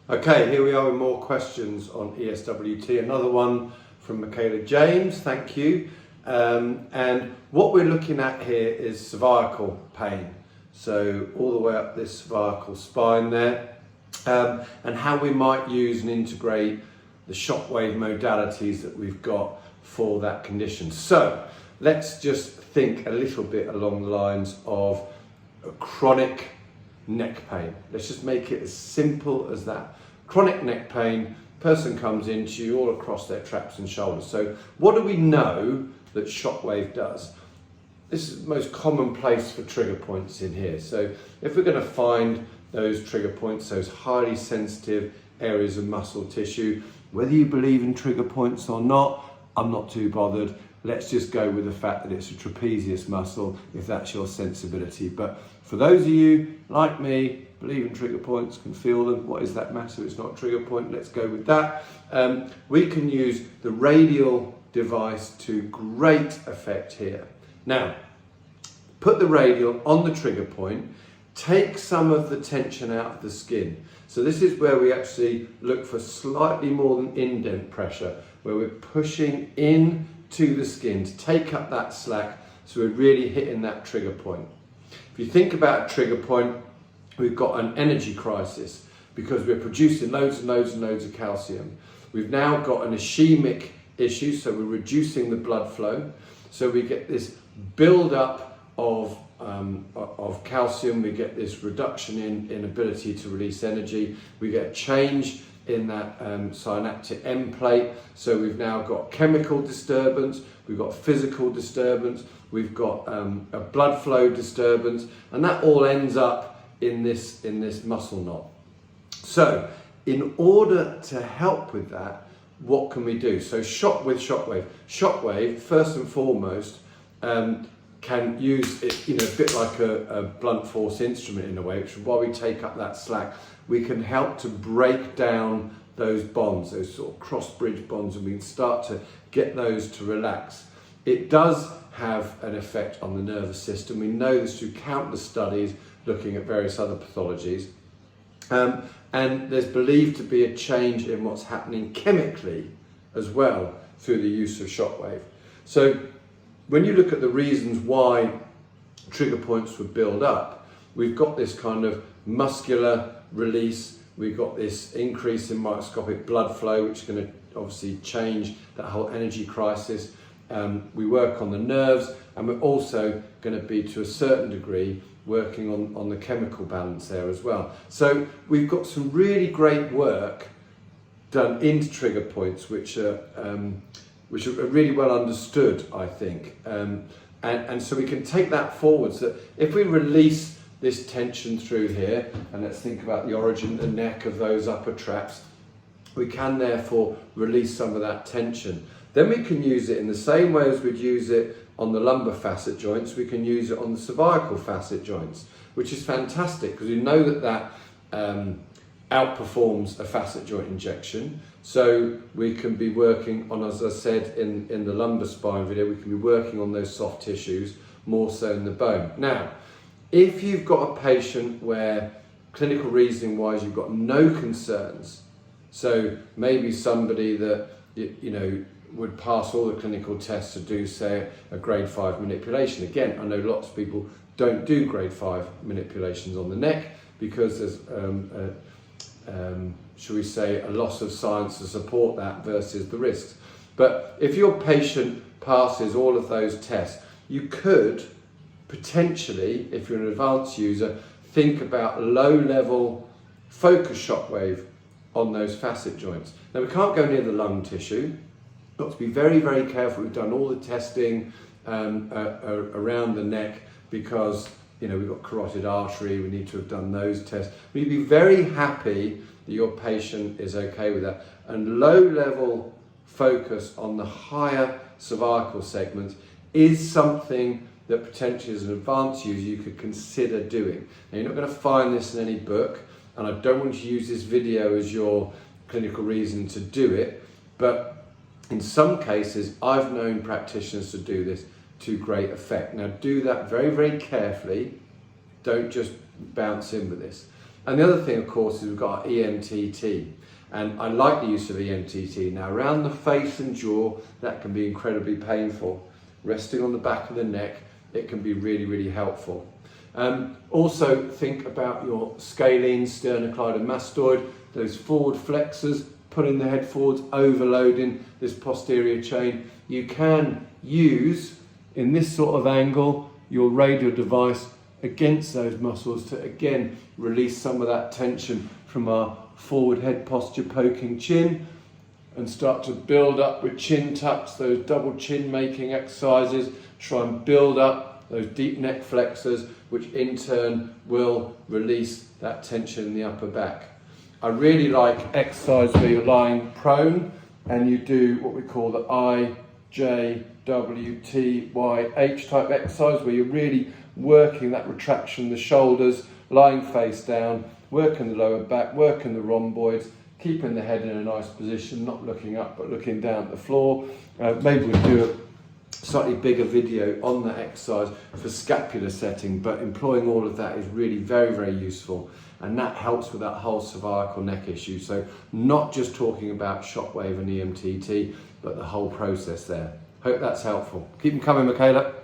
Okay, here we are with more questions on ESWT. Another one from Michaela James, thank you. And what we're looking at here is cervical pain. So all the way up this cervical spine there, and how we might use and integrate the shockwave modalities that we've got for that condition. So let's just think a little bit along the lines of a chronic neck pain. Let's just make it as simple as that. Chronic neck pain, person comes into you all across their traps and shoulders. So what do we know that shockwave does? This is the most common place for trigger points in here. So if we're going to find those trigger points, those highly sensitive areas of muscle tissue, whether you believe in trigger points or not, I'm not too bothered. Let's just go with the fact that it's a trapezius muscle, if that's your sensibility. But for those of you like me, believe in trigger points, can feel them, what is that matter? It's not a trigger point, let's go with that. We can use the radial device to great effect here. Now, put the radial on the trigger point, take some of the tension out of the skin. So this is where we actually look for slightly more than indent pressure, where we're pushing in to the skin to take up that slack, so we're really hitting that trigger point. If you think about a trigger point, we've got an energy crisis because we're producing loads and loads and loads of calcium. We've now got an ischemic issue, so we're reducing the blood flow. So we get this build up of calcium, we get this reduction in ability to release energy, we get a change in that synaptic end plate. So we've now got chemical disturbance, we've got physical disturbance, we've got a blood flow disturbance, and that all ends up in this muscle knot. So in order to help with that, what can we do? So shockwave, first and foremost, can use it, a bit like a blunt force instrument in a way, which is why we take up that slack. We can help to break down those bonds, those sort of cross-bridge bonds, and we can start to get those to relax. It does have an effect on the nervous system. We know this through countless studies looking at various other pathologies. And there's believed to be a change in what's happening chemically as well through the use of shockwave. So when you look at the reasons why trigger points would build up, we've got this kind of muscular release, we've got this increase in microscopic blood flow, which is going to obviously change that whole energy crisis. We work on the nerves, and we're also going to be, to a certain degree, working on the chemical balance there as well. So we've got some really great work done into trigger points, which are really well understood, I think. And so we can take that forward, so that if we release this tension through here, and let's think about the origin, the neck of those upper traps, we can therefore release some of that tension. Then we can use it in the same way as we'd use it on the lumbar facet joints, we can use it on the cervical facet joints, which is fantastic because we know that outperforms a facet joint injection. So we can be working on, as I said in the lumbar spine video, we can be working on those soft tissues more so in the bone. Now, if you've got a patient where clinical reasoning wise you've got no concerns, so maybe somebody that would pass all the clinical tests to do, say, a grade 5 manipulation. Again, I know lots of people don't do grade 5 manipulations on the neck because there's shall we say, a loss of science to support that versus the risks. But if your patient passes all of those tests, you could potentially, if you're an advanced user, think about low-level focus shockwave on those facet joints. Now, we can't go near the lung tissue. Got to be very, very careful. We've done all the testing around the neck because we've got carotid artery, we need to have done those tests. We'd be very happy that your patient is okay with that. And low-level focus on the higher cervical segments is something that potentially as an advanced user you could consider doing. Now, you're not going to find this in any book, and I don't want you to use this video as your clinical reason to do it, but in some cases I've known practitioners to do this to great effect. Now, do that very, very carefully. Don't just bounce in with this. And the other thing, of course, is we've got our EMTT. And I like the use of EMTT. Now, around the face and jaw, that can be incredibly painful. Resting on the back of the neck, it can be really, really helpful. Also, think about your scalene, sternocleidomastoid, those forward flexors, pulling the head forwards, overloading this posterior chain. You can use, in this sort of angle, your radial device against those muscles to again release some of that tension from our forward head posture, poking chin, and start to build up with chin tucks, those double chin making exercises. Try and build up those deep neck flexors, which in turn will release that tension in the upper back. I really like exercise where you're lying prone and you do what we call the IJWTYH type exercise, where you're really working that retraction of the shoulders, lying face down, working the lower back, working the rhomboids, keeping the head in a nice position, not looking up but looking down at the floor. Maybe we'll do a slightly bigger video on that exercise for scapular setting, but employing all of that is really very, very useful, and that helps with that whole cervical neck issue. So not just talking about shockwave and EMTT, but the whole process there. Hope that's helpful. Keep them coming, Michaela.